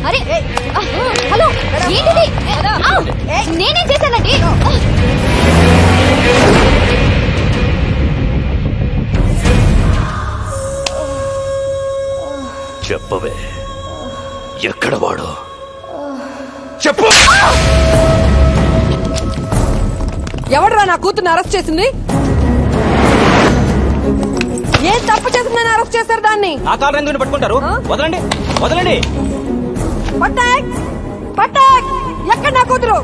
అరే హలో, ఏంటిది? నేనేం చేశానండి? చెప్పవే, ఎక్కడ వాడు? చెప్పు. ఎవడరా నా కూతుర్ని అరెస్ట్ చేసింది? ఏం తప్పు చేసిందని అరెస్ట్ చేశారు దాన్ని? ఆ కారు ఎందుకు పట్టుకుంటారు? వదలండి, వదలండి. పట్టాక్ పట్టాక్, ఎక్కడ నా కూతురు?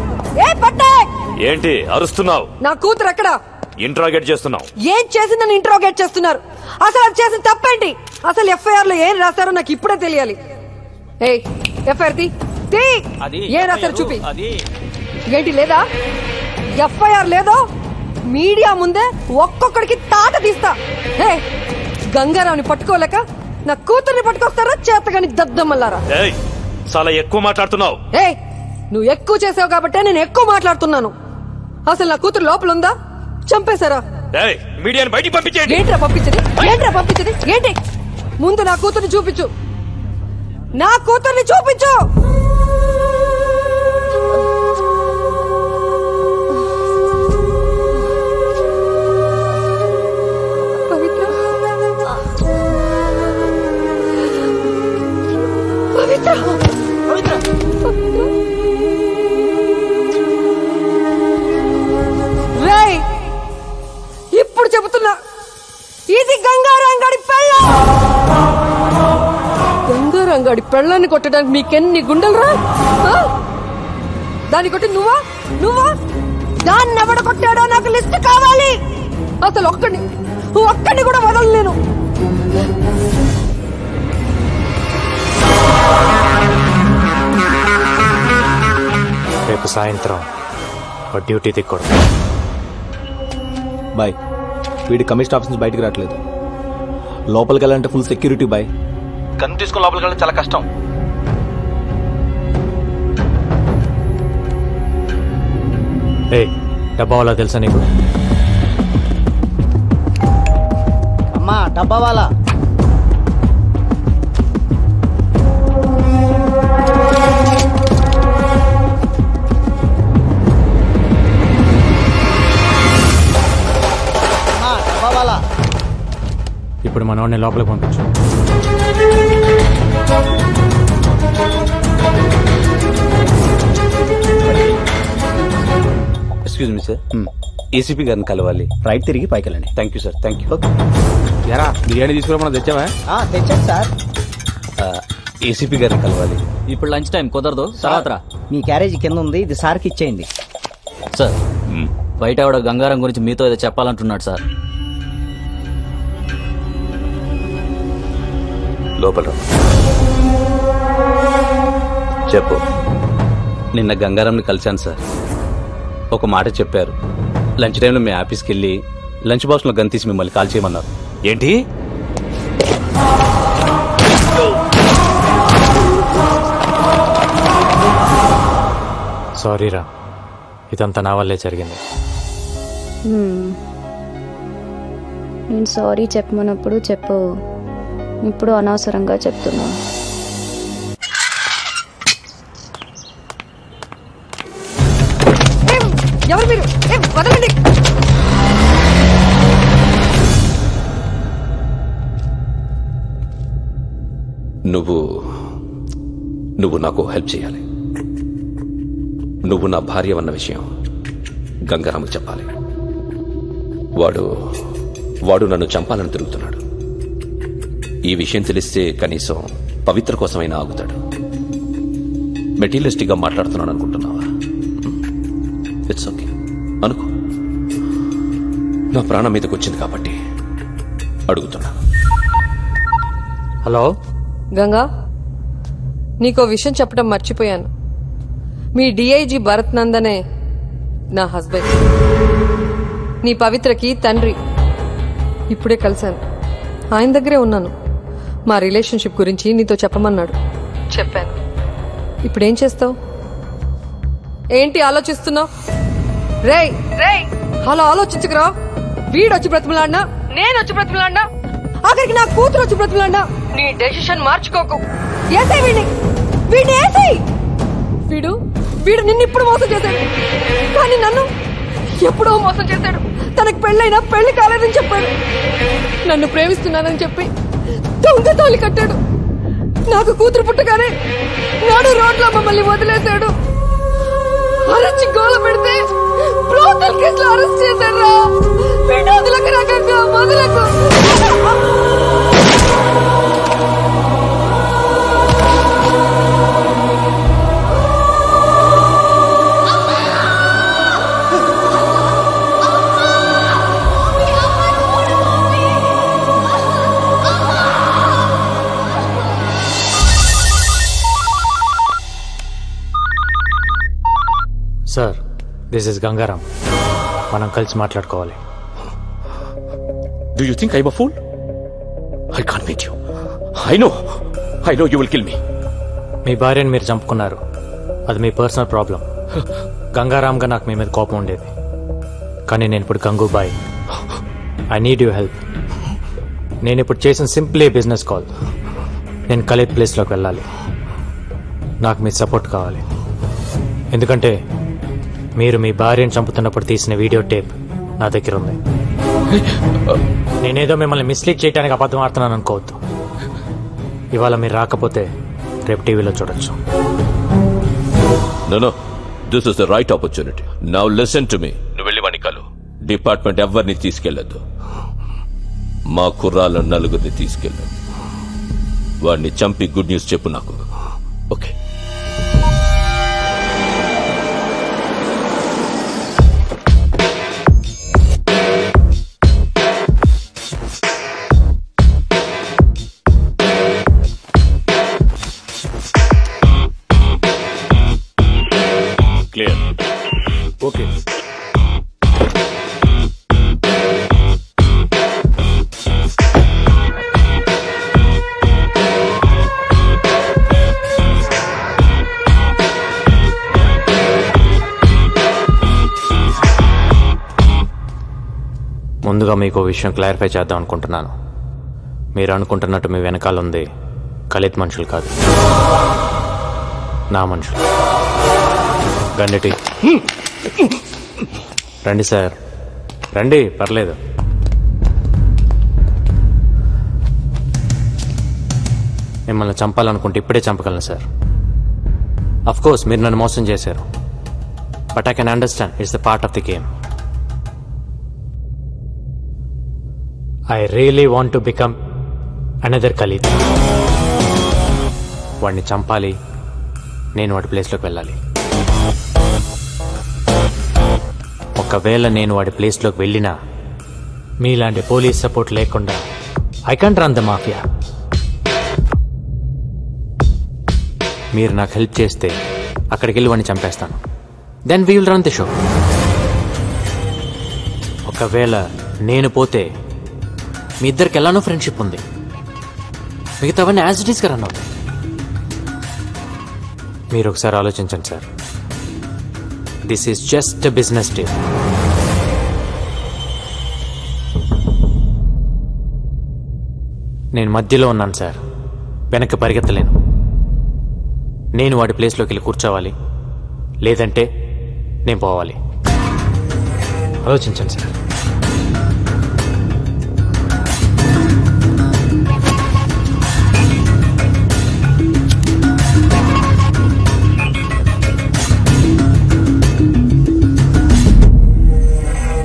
ఏ పట్టాక్, ఏంటి అరుస్తున్నావు? నా కూతురు ఎక్కడ? ఇంట్రాగేట్ చేస్తున్నావు. ఏం చేసిందని ఇంట్రోగేట్ చేస్తున్నారు? అసలు అది చేసిన తప్పేంటి? అసలు ఎఫ్ఐఆర్ లో ఏం రాశారో నాకు ఇప్పుడే తెలియాలి. ఏ ఎఫ్ఐఆర్ తీ, ఏం రాశారు చూపి. ఏంటి లేదా? ఎఫ్ఐఆర్ లేదో మీడియా ముందే ఒక్కొక్కడికి తాట తీస్తా. హే, గంగారావుని పట్టుకోలేక నా కూతుర్ని పట్టుకొస్తారా చేతగాని దద్దమ్మల్లారా? చాలా ఎక్కువ మాట్లాడుతున్నావు. ఏ, నువ్వు ఎక్కువ చేసావు కాబట్టే నేను ఎక్కువ మాట్లాడుతున్నాను. అసలు నా కూతురు లోపల ఉందా? చంపేశారా? మీడియాని బయటికి పంపించేయండి. ఏంట్రా పంపించది? ఏంట్రా పంపించది? ఏంటి? ముందు నా కూతుర్ని చూపించు, నా కూతుర్ని చూపించు. రేయ్, ఇప్పుడు చెబుతున్నా, ఇది గంగారంగాడి పెళ్ళ. గంగారంగాడి పెళ్ళాన్ని కొట్టడానికి మీకెన్ని గుండెలరా? దాన్ని కొట్టి నువ్వా? దాన్ని ఎవడ కొట్టాడో నాకు లిస్ట్ కావాలి. అసలు ఒక్కడిని కూడా వదలలేను. రేపు సాయంత్రం డ్యూటీ దిక్కూడదు. బాయ్, వీడి కమిషన్ ఆఫీస్ నుంచి బయటకు రావట్లేదు. లోపలికి వెళ్ళాలంటే ఫుల్ సెక్యూరిటీ బాయ్. గన్ తీసుకుని లోపలికి వెళ్ళడం చాలా కష్టం. డబ్బా వాళ్ళ తెలుసా నీకు? అమ్మా, డబ్బా వాళ్ళ ఇప్పుడు మనవాడిని లోపలికి పంపించు. ఎక్స్క్యూజ్ మీ సార్, ఏసీపీ గారిని కలవాలి. రైట్ తిరిగి పైకి వెళ్ళండి. Thank you sir. Thank you. ఎరా బిర్యానీ తీసుకురా, తెచ్చావా? తెచ్చాను సార్. ఏసీపీ గారిని కలవాలి. ఇప్పుడు లంచ్ టైం కుదరదు, తర్వాత మీ క్యారేజీ కింద ఉంది, ఇది సార్కి ఇచ్చేయండి. సార్, బయట ఆవిడ గంగారం గురించి మీతో ఏదో చెప్పాలంటున్నాడు సార్. లోపల చెప్పు. నిన్న గంగారంని కలిశాను సార్. ఒక మాట చెప్పారు. లంచ్ టైంలో మీ ఆఫీస్కి వెళ్ళి లంచ్ బాక్స్లో గన్ తీసి మిమ్మల్ని కాల్ చేయమన్నారు. ఏంటి? సారీరా, ఇదంతా నా వల్లే జరిగింది. నేను సారీ చెప్పమన్నప్పుడు చెప్పు, ఇప్పుడు అనవసరంగా చెప్తున్నా. ఎవరు మీరు? వదలండి. నువ్వు నాకు హెల్ప్ చేయాలి. నువ్వు నా భార్య అన్న విషయం గంగారాముకి చెప్పాలి. వాడు నన్ను చంపాలని తిరుగుతున్నాడు. ఈ విషయం తెలిస్తే కనీసం పవిత్ర కోసమైనా ఆగుతాడు. మెటీరియలిస్టిక్గా మాట్లాడుతున్నాను అనుకుంటున్నావా? ఇట్స్ ఓకే అనుకో. నా ప్రాణం మీదకి వచ్చింది కాబట్టి అడుగుతున్నా. హలో గంగా, నీకో విషయం చెప్పడం మర్చిపోయాను. మీ డిఐజీ భరత్ నందనే నా హస్బెండ్. నీ పవిత్రకి తండ్రి. ఇప్పుడే కలిశాను, ఆయన దగ్గరే ఉన్నాను. మా రిలేషన్షిప్ గురించి నీతో చెప్పమన్నాడు. చెప్పాను. ఇప్పుడేం చేస్తావు? ఏంటి ఆలోచిస్తున్నావు? రేయ్ అలా ఆలోచించుకురా. వీడొచ్చి బ్రతిమలాడినా, నేనొచ్చి బ్రతిమలాడినా, ఆఖరికి నా కూతురు వచ్చి బ్రతిమలాడినా నీ డెసిషన్ మార్చుకోకు. ఏసే వీడిని. వీడిని వేసేయ్. వీడు నిన్ను ఇప్పుడు మోసం చేశాడు, కానీ నన్ను ఎప్పుడో మోసం చేశాడు. తనకు పెళ్ళైనా పెళ్లి కాలేదని చెప్పాడు. నన్ను ప్రేమిస్తున్నానని చెప్పి దొంగ తాళి కట్టాడు. నాకు కూతురు పుట్టగానే నాడు రోడ్లో మమ్మల్ని వదిలేశాడు. అరెస్ట్ గోల పెడితే బ్రోకల్ కేసులో అరెస్ట్ చేశాడు. వీడు వదలకు రకంగా వదలకు. Sir, this is Gangaram. మనం కలిసి మాట్లాడుకోవాలి. Do you think I'm a fool? I can't meet you. I know you will kill me. మీ భార్యను మీరు చంపుకున్నారు, అది మీ పర్సనల్ ప్రాబ్లం. గంగారాంగా నాకు మీ మీద కోపం ఉండేది, కానీ నేను ఇప్పుడు Gangubai. I need you help. నేను ఇప్పుడు చేసిన సింప్లీ బిజినెస్ కాల్. నేను కలేద్ ప్లేస్లోకి వెళ్ళాలి. నాకు మీ సపోర్ట్ కావాలి. ఎందుకంటే మీరు మీ భార్యను చంపుతున్నప్పుడు తీసిన వీడియో టేప్ నా దగ్గర ఉంది. నేనేదో మిమ్మల్ని మిస్లీడ్ చేయడానికి అబద్ధం ఆడుతున్నాను అనుకోవద్దు. ఇవాళ మీరు రాకపోతే రేపు టీవీలో చూడొచ్చు. No, this is the right opportunity. Now listen to me. నువ్వు వెళ్ళి వాడిని కలు. డిపార్ట్మెంట్ ఎవరిని తీసుకెళ్లొద్దు. మా కుర్రాళ్ళ నలుగురిని తీసుకెళ్ళు. వాడిని చంపి గుడ్ న్యూస్ చెప్పు నాకు. ఓకే. క్లియర్. ఓకే. ముందుగా మీకు విషయం క్లారిఫై చేద్దాం అనుకుంటున్నాను. మీరు అనుకుంటున్నట్టు మీ వెనకాల ఉంది కలేద్ మనుషులు కాదు, నా మనుషులు. గండిటి రండి సార్, రండి, పర్లేదు. మిమ్మల్ని చంపాలనుకుంటే ఇప్పుడే చంపగలను సార్. అఫ్ కోర్స్ మీరు నన్ను మోసం చేశారు, but I can understand it's the part of the game. I really want to become another Khalid. వాడిని చంపాలి, నేను వాడి ప్లేస్లోకి వెళ్ళాలి. ఒకవేళ నేను వాడి ప్లేస్లోకి వెళ్ళినా మీలాంటి పోలీస్ సపోర్ట్ లేకుండా I can't run the mafia. మీరు నాకు హెల్ప్ చేస్తే అక్కడికి వెళ్ళి వాడిని చంపేస్తాను. Then we will run the show. ఒకవేళ నేను పోతే మీ ఇద్దరికి ఎలానో ఫ్రెండ్షిప్ ఉంది, మిగతావన్నీ యాజ్ ఇట్ ఈస్గా రన్ అవుతాయి. మీరు ఒకసారి ఆలోచించండి sir. This is just a business deal. నేను మధ్యలో ఉన్నాను సార్, వెనక్కి పరిగెత్తలేను. నేను వాడి ప్లేస్లోకి వెళ్ళి కూర్చోవాలి, లేదంటే నేను పోవాలి. ఆలోచించండి సార్.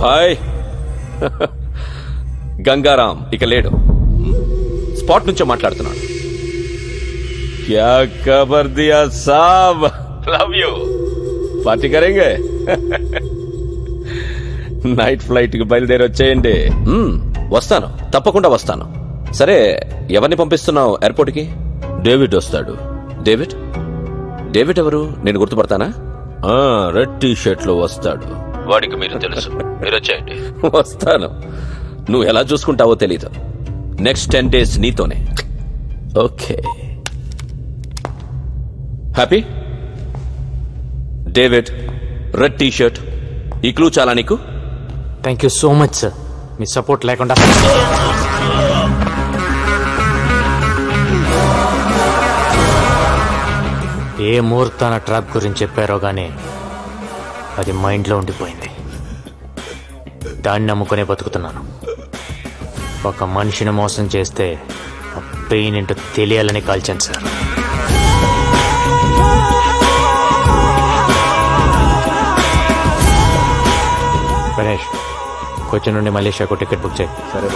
హాయ్. గంగారాం ఇక లేడు, స్పాట్ నుంచే మాట్లాడుతున్నాడు. క్యా ఖబర్ దియా సాబ్, లవ్ యూ. పార్టీ కరేంగే. నైట్ ఫ్లైట్ కి బయలుదేరి వచ్చేయండి. వస్తాను, తప్పకుండా వస్తాను. సరే, ఎవరిని పంపిస్తున్నావు ఎయిర్పోర్ట్ కి? డేవిడ్ వస్తాడు. డేవిడ్? డేవిడ్ ఎవరు? నేను గుర్తుపడతానా? రెడ్ టీ షర్ట్ లో వస్తాడు. వాడికి మీరు తెలుసు. మీరు వచ్చేయండి. వస్తాను. నువ్వు ఎలా చూసుకుంటావో తెలీదు. నెక్స్ట్ 10 days నీతోనే. Okay. Happy? David, red T shirt, ఈ క్లూ చాలా నీకు? Thank you so much sir. Me support లేకుండా ఏ ముహూర్తాన ట్రాప్ గురించి చెప్పారో గానీ అది మైండ్లో ఉండిపోయింది. దాన్ని నమ్ముకునే బతుకుతున్నాను. ఒక మనిషిని మోసం చేస్తే ఆ పెయిన్ ఏంటో తెలియాలని కాల్చాను సార్. గణేష్, కొచ్చి నుండి మలేషియాకు టికెట్ బుక్ చేయి. సరే.